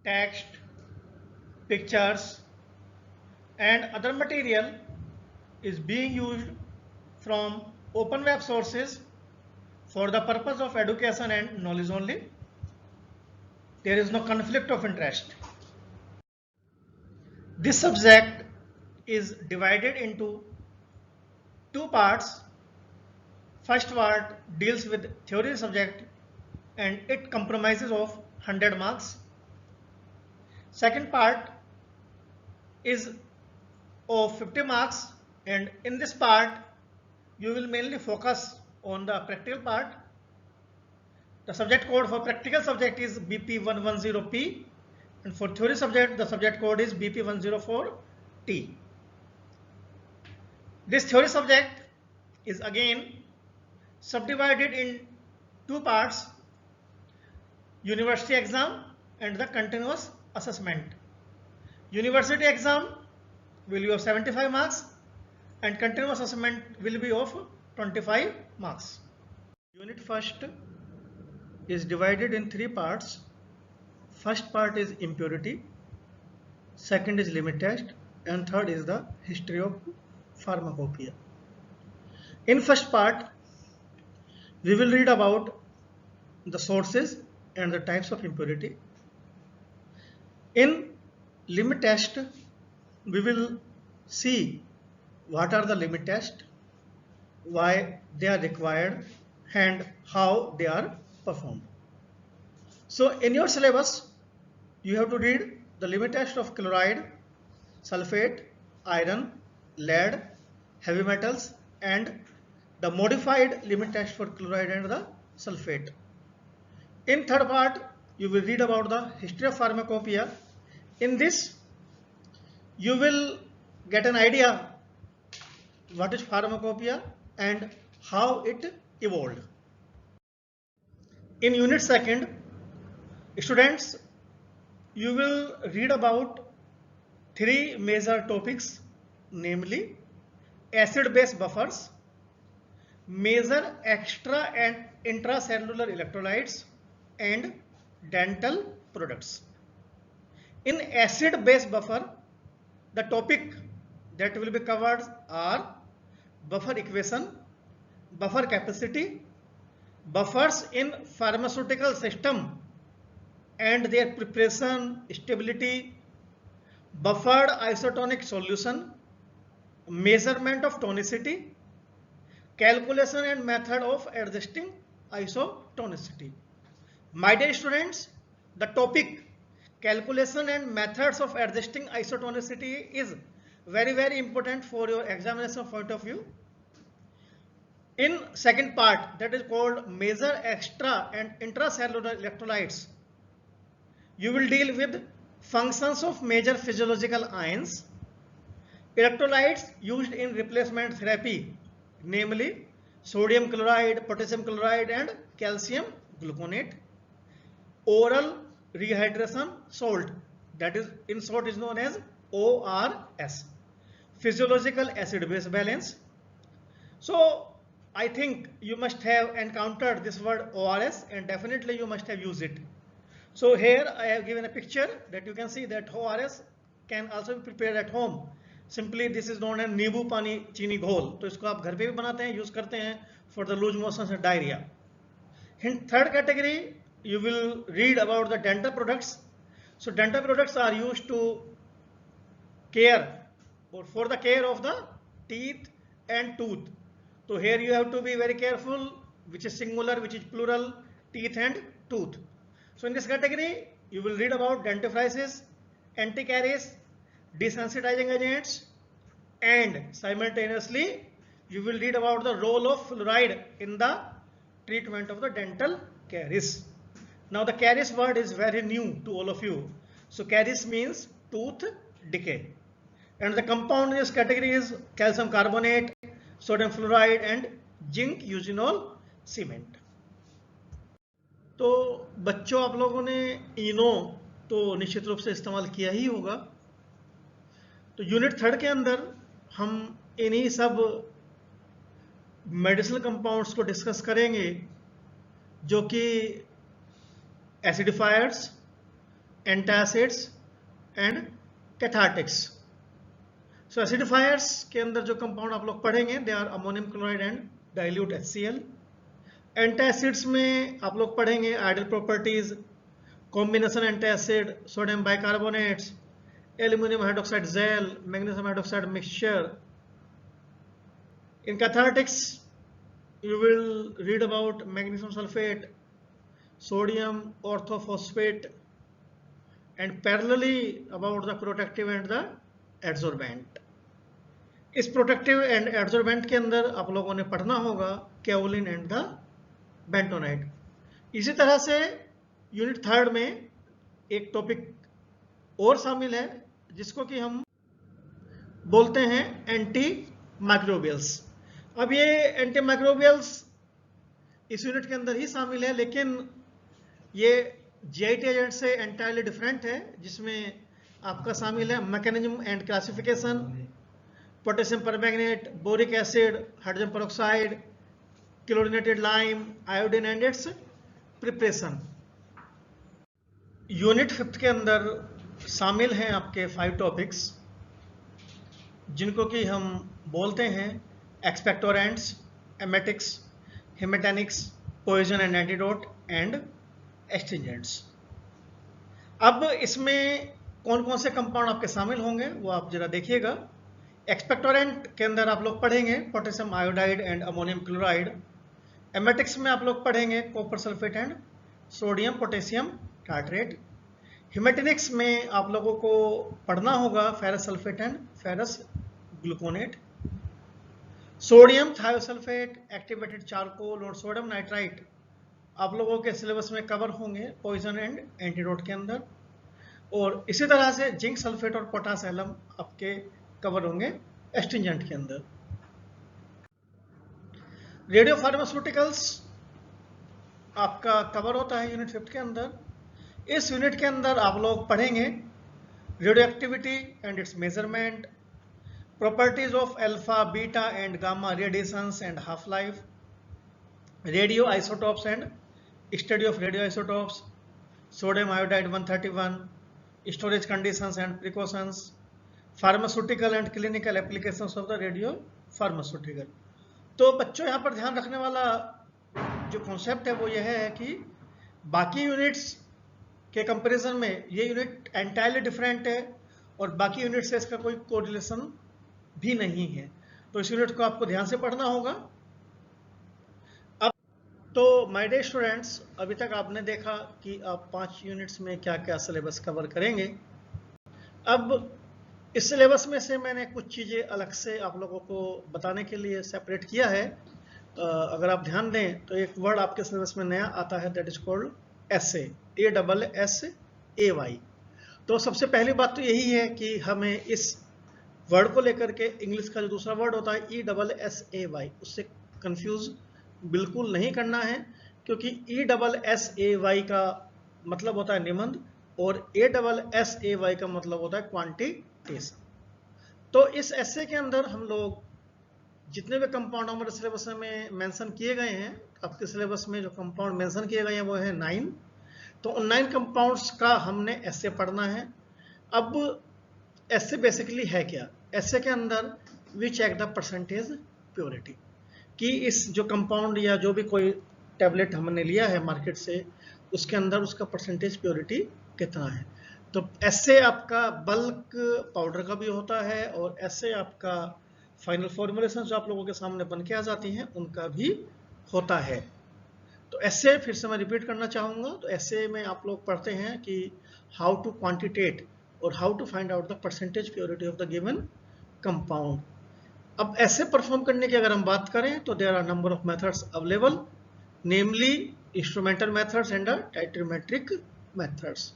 text, pictures, and other material is being used from open web sources for the purpose of education and knowledge only. There is no conflict of interest. This subject is divided into two parts. First part deals with theory subject and it comprises of 100 marks. Second part is of 50 marks, and in this part you will mainly focus on the practical part. The subject code for practical subject is BP110P, and for theory subject the subject code is BP104T. This theory subject is again subdivided in two parts: university exam and the continuous assessment. University exam will be of 75 marks and continuous assessment will be of 25 marks. Unit first is divided in three parts. First part is impurity, second is limit test, and third is the history of pharmacopoeia. In first part, we will read about the sources and the types of impurity. In limit test, we will see what are the limit tests, why they are required, and how they are performed. So in your syllabus, you have to read the limit test of chloride, sulfate, iron, lead, heavy metals, and the modified limit test for chloride and the sulfate. In third part, you will read about the history of pharmacopoeia. In this, you will get an idea what is pharmacopoeia and how it evolved. In unit second, students, you will read about three major topics, namely acid-base buffers, major extra and intracellular electrolytes, and dental products. In acid-base buffer, the topic that will be covered are buffer equation, buffer capacity, buffers in pharmaceutical system and their preparation, stability, buffered isotonic solution, measurement of tonicity, calculation and method of adjusting isotonicity. My dear students, the topic calculation and methods of adjusting isotonicity is very important for your examination point of view. In second part, that is called major extra and intracellular electrolytes, you will deal with functions of major physiological ions, electrolytes used in replacement therapy, namely sodium chloride, potassium chloride, and calcium gluconate, oral rehydration salt, that is in short is known as ORS, physiological acid base balance. So I think you must have encountered this word ORS and definitely you must have used it. So here I have given a picture that you can see that ORS can also be prepared at home. Simply this is known as नींबू पानी चीनी घोल, तो इसको आप घर पे भी बनाते हैं, यूज करते हैं for the loose motions and diarrhea. In third category, you will read about the dental products. So dental products are used to care or for the care of the teeth and tooth. So here you have to be very careful which is singular, which is plural, teeth and tooth. So in this category, you will read about dentifrices, anticaries, desensitizing agents, and simultaneously you will read about the role of fluoride in the treatment of the dental caries. Now the caries word is very new to all of you. So caries means tooth decay. And the compound in this category is calcium carbonate, sodium fluoride, and zinc eugenol cement. तो बच्चों, आप लोगों ने इनो तो निश्चित रूप से इस्तेमाल किया ही होगा. तो यूनिट थर्ड के अंदर हम इन्हीं सब मेडिसिनल कंपाउंड्स को डिस्कस करेंगे जो कि acidifiers, antacids and cathartics. So acidifiers के अंदर जो कंपाउंड आप लोग पढ़ेंगे they are ammonium chloride and dilute HCl। Antacids में आप लोग पढ़ेंगे ideal properties, combination antacid, sodium bicarbonates, aluminium hydroxide gel, magnesium hydroxide mixture. In cathartics, you will read about magnesium sulfate, sodium orthophosphate, and parallelly about the protective and the adsorbent. इस protective and adsorbent के अंदर आप लोगों ने पढ़ना होगा kaolin and the bentonite. इसी तरह से यूनिट 3 में एक टॉपिक और शामिल है जिसको कि हम बोलते हैं एंटी माइक्रोबियल्स। अब ये एंटी माइक्रोबियल्स इस यूनिट के अंदर ही शामिल है, लेकिन ये GIT एजेंट से एंटायरली डिफरेंट है, जिसमें आपका शामिल है mechanism and classification, potassium permanganate, boric acid, hydrogen peroxide, chlorinated lime, iodine and it's preparation. Unit 5 के अंदर शामिल हैं आपके 5 टॉपिक्स जिनको कि हम बोलते हैं expectorants, emetics, haematinics, poison and antidote and astringents. अब इसमें कौन कौन से कंपाउंड आपके शामिल होंगे वो आप जरा देखिएगा। एक्सपेक्टोरेंट के अंदर आप लोग पढ़ेंगे potassium iodide and ammonium chloride. Emetics में आप लोग पढ़ेंगे copper sulphate and sodium potassium tartrate. Haematinics में आप लोगों को पढ़ना होगा ferrous sulphate and ferrous gluconate. Sodium thiosulphate, activated charcoal और सोडियम नाइट्राइट आप लोगों के सिलेबस में कवर होंगे पॉइजन एंड एंटीडोट के अंदर। और इसी तरह से जिंक सल्फेट और पोटास एलम आपके कवर होंगे एस्ट्रिंजेंट के अंदर। रेडियो फार्मास्यूटिकल्स आपका कवर होता है यूनिट 5 के अंदर। इस यूनिट के अंदर आप लोग पढ़ेंगे radio activity and it's measurement, properties of alpha, beta and gamma radiations and half-life, radioisotopes and study of radioisotopes, sodium iodide 131, storage conditions and precautions, pharmaceutical and clinical applications of the radio pharmaceutical। तो बच्चों यहाँ पर ध्यान रखने वाला जो concept है वो यह है कि बाकी यूनिट्स के कंपैरिजन में ये यूनिट एंटायरली डिफरेंट है और बाकी यूनिट से इसका कोई कोरिलेशन भी नहीं है, तो इस यूनिट को आपको ध्यान से पढ़ना होगा। अब तो माय डियर स्टूडेंट्स, अभी तक आपने देखा कि आप 5 यूनिट्स में क्या क्या सिलेबस कवर करेंगे। अब इस सिलेबस में से मैंने कुछ चीज़ें अलग से आप लोगों को बताने के लिए सेपरेट किया है। अगर आप ध्यान दें तो एक वर्ड आपके सिलेबस में नया आता है, that is called essay, ASSAY। तो सबसे पहली बात तो यही है कि हमें इस वर्ड को लेकर के इंग्लिश का जो दूसरा वर्ड होता है ESSAY उससे कंफ्यूज बिल्कुल नहीं करना है, क्योंकि ESSAY का मतलब होता है निबंध और ASSAY का मतलब होता है क्वांटिटेशन। तो इस एसे के अंदर हम लोग जितने भी कंपाउंड हमारे सिलेबस में मेंशन किए गए हैं, आपके सिलेबस में जो कंपाउंड मेंशन किए गए हैं वो है 9। तो उन 9 कंपाउंड्स का हमने एसे पढ़ना है। अब एसे बेसिकली है क्या? एसे के अंदर we check the percentage purity, कि इस जो कंपाउंड या जो भी कोई टैबलेट हमने लिया है मार्केट से उसके अंदर उसका परसेंटेज प्योरिटी कितना है। तो एसे आपका बल्क पाउडर का भी होता है और एसे आपका फाइनल फॉर्मुलेशन जो आप लोगों के सामने बन के आ जाती हैं उनका भी होता है। तो ऐसे फिर से मैं रिपीट करना चाहूँगा। तो ऐसे में आप लोग पढ़ते हैं कि हाउ टू क्वांटिटेट और how to find out the percentage purity of the given compound. अब ऐसे परफॉर्म करने की अगर हम बात करें तो there are number of methods available, namely instrumental methods and titrimetric methods.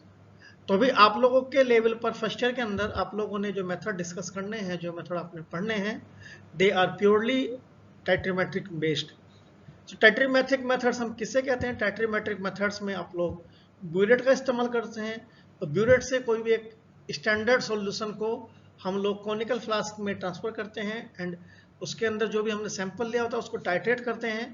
तो अभी आप लोगों के लेवल पर फर्स्ट ईयर के अंदर आप लोगों ने जो मेथड डिस्कस करने हैं, जो मेथड आपने पढ़ने हैं, they are purely titrimetric based. तो टाइट्रोमेट्रिक मेथड्स हम किसे कहते हैं? टाइट्रोमेट्रिक मेथड्स में आप लोग ब्यूरेट का इस्तेमाल करते हैं। तो ब्यूरेट से कोई भी एक स्टैंडर्ड सॉल्यूशन को हम लोग कॉनिकल फ्लास्क में ट्रांसफर करते हैं एंड उसके अंदर जो भी हमने सैंपल लिया होता है उसको टाइट्रेट करते हैं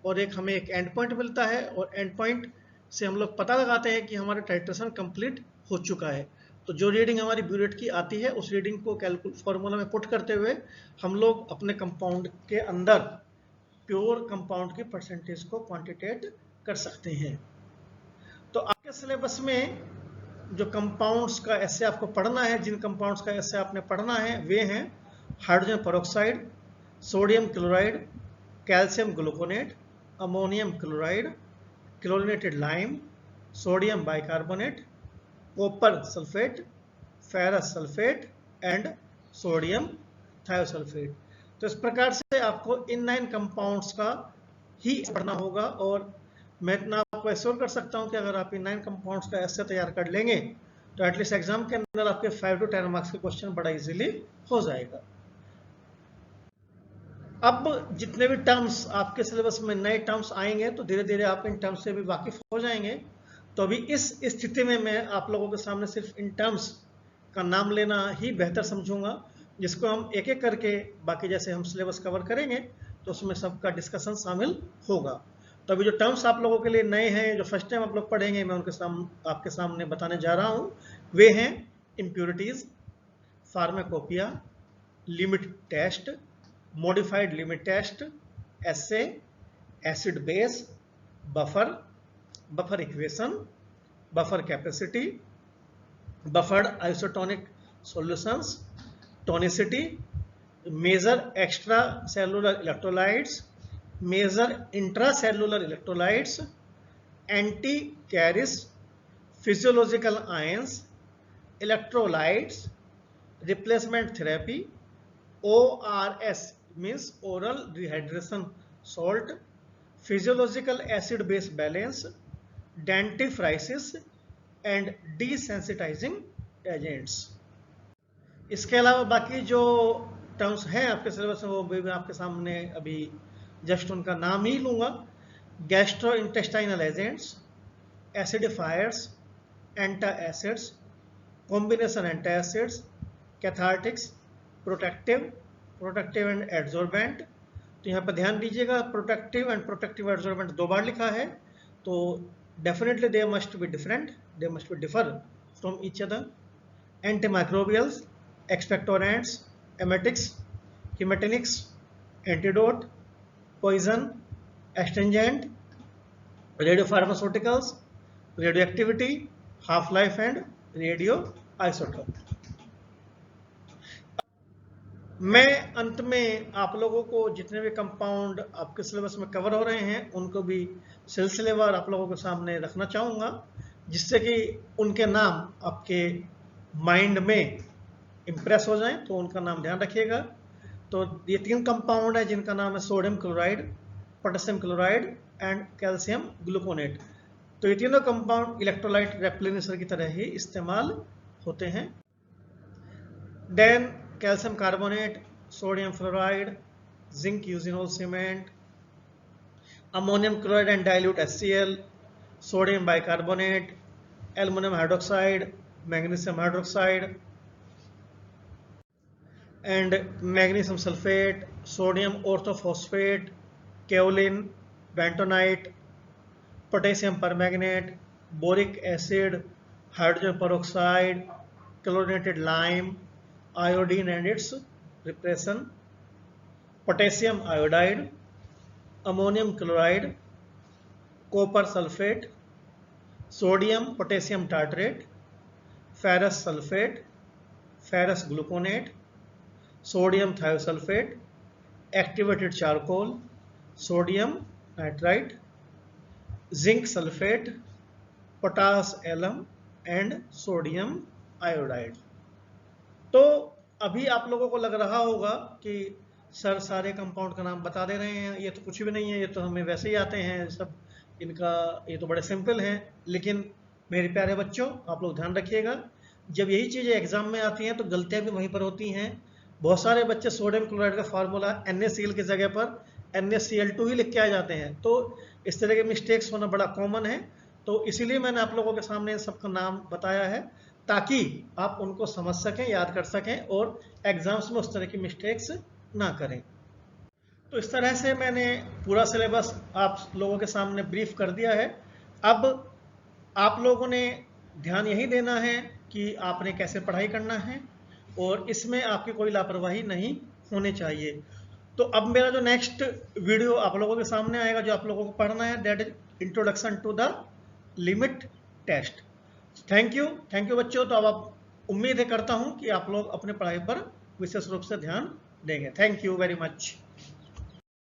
और हमें एक एंड पॉइंट मिलता है और एंड पॉइंट से हम लोग पता लगाते हैं कि हमारा टाइट्रेशन कंप्लीट हो चुका है। तो जो रीडिंग हमारी ब्यूरेट की आती है उस रीडिंग को फॉर्मूला में पुट करते हुए हम लोग अपने कंपाउंड के अंदर प्योर कंपाउंड की परसेंटेज को क्वांटिटेट कर सकते हैं। तो आपके सिलेबस में जो कंपाउंड्स का ऐसे आपको पढ़ना है, जिन कंपाउंड्स का ऐसे आपने पढ़ना है वे हैं hydrogen peroxide, sodium chloride, calcium gluconate, ammonium chloride, chlorinated lime, sodium bicarbonate, copper sulphate, ferrous sulphate and sodium thiosulphate. तो इस प्रकार से आपको इन 9 कंपाउंड्स का ही पढ़ना होगा। और मैं इतना आपको एश्योर कर सकता हूं कि अगर आप इन 9 कंपाउंड्स का ऐसे तैयार कर लेंगे तो एटलीस्ट एग्जाम के अंदर आपके 5 to 10 मार्क्स के क्वेश्चन बड़ा इजीली हो जाएगा। अब जितने भी टर्म्स आपके सिलेबस में नए टर्म्स आएंगे तो धीरे धीरे आप इन टर्म्स से भी वाकिफ हो जाएंगे। तो अभी इस स्थिति में मैं आप लोगों के सामने सिर्फ इन टर्म्स का नाम लेना ही बेहतर समझूंगा, जिसको हम एक एक करके बाकी जैसे हम सिलेबस कवर करेंगे तो उसमें सबका डिस्कशन शामिल होगा। तो अभी जो टर्म्स आप लोगों के लिए नए हैं, जो फर्स्ट टाइम आप लोग पढ़ेंगे, मैं उनके आपके सामने बताने जा रहा हूं। वे हैं impurities, pharmacopoeia, limit test, modified limit test, assay, acid base, buffer, buffer equation, buffer capacity, buffered isotonic solutions, tonicity, measure extracellular electrolytes, measure intracellular electrolytes, anti-Caris, physiological ions, electrolytes, replacement therapy, ORS means oral rehydration salt, physiological acid base balance, dentifrices and desensitizing agents। इसके अलावा बाकी जो terms हैं आपके syllabus में वो भी मैं आपके सामने अभी जस्ट उनका नाम ही लूंगा। Gastrointestinal agents, acidifiers, antacids, combination antacids, cathartics, protective and adsorbent. तो यहाँ पर ध्यान दीजिएगा, प्रोटेक्टिव एंड प्रोटेक्टिव एड्सॉर्बेंट 2 बार लिखा है, तो definitely they must be different, they must be differ from each other. Antimicrobials, expectorants, emetics, haematinics, antidote, poison, astringent, radio pharmaceuticals, radio activity, half life and radio isotope. मैं अंत में आप लोगों को जितने भी कंपाउंड आपके सिलेबस में कवर हो रहे हैं उनको भी सिलसिलेवार आप लोगों के सामने रखना चाहूँगा, जिससे कि उनके नाम आपके माइंड में इम्प्रेस हो जाएं। तो उनका नाम ध्यान रखिएगा। तो ये 3 कंपाउंड है जिनका नाम है sodium chloride, potassium chloride and calcium gluconate. तो ये तीनों कंपाउंड इलेक्ट्रोलाइट रेप्लेनिशर की तरह ही इस्तेमाल होते हैं। Then calcium carbonate, sodium fluoride, zinc eugenol cement, ammonium chloride and dilute HCl, sodium bicarbonate, aluminium hydroxide, magnesium hydroxide and magnesium sulphate, sodium orthophosphate, kaolin, bentonite, potassium permanganate, boric acid, hydrogen peroxide, chlorinated lime, iodine and its repression, potassium iodide, ammonium chloride, copper sulfate, sodium potassium tartrate, ferrous sulfate, ferrous gluconate, sodium thiosulfate, activated charcoal, sodium nitrite, zinc sulfate, potash alum and sodium iodide। तो अभी आप लोगों को लग रहा होगा कि sir सारे कंपाउंड का नाम बता दे रहे हैं, ये तो कुछ भी नहीं है, ये तो हमें वैसे ही आते हैं सब, इनका ये तो बड़े सिंपल हैं। लेकिन मेरे प्यारे बच्चों, आप लोग ध्यान रखिएगा, जब यही चीज़ें एग्जाम में आती हैं तो गलतियां भी वहीं पर होती हैं। बहुत सारे बच्चे सोडियम क्लोराइड का फार्मूला NaCl की जगह पर NaCl2 ही लिख के आ जाते हैं। तो इस तरह के मिस्टेक्स होना बड़ा कॉमन है। तो इसीलिए मैंने आप लोगों के सामने इन सबका नाम बताया है, ताकि आप उनको समझ सकें, याद कर सकें और एग्जाम्स में उस तरह की मिस्टेक्स ना करें। तो इस तरह से मैंने पूरा सिलेबस आप लोगों के सामने ब्रीफ कर दिया है। अब आप लोगों ने ध्यान यही देना है कि आपने कैसे पढ़ाई करना है और इसमें आपकी कोई लापरवाही नहीं होनी चाहिए। तो अब मेरा जो नेक्स्ट वीडियो आप लोगों के सामने आएगा, जो आप लोगों को पढ़ना है, that is introduction to the limit test. Thank you बच्चों। तो अब आप उम्मीद है करता हूं कि आप लोग अपने पढ़ाई पर विशेष रूप से ध्यान देंगे। Thank you very much.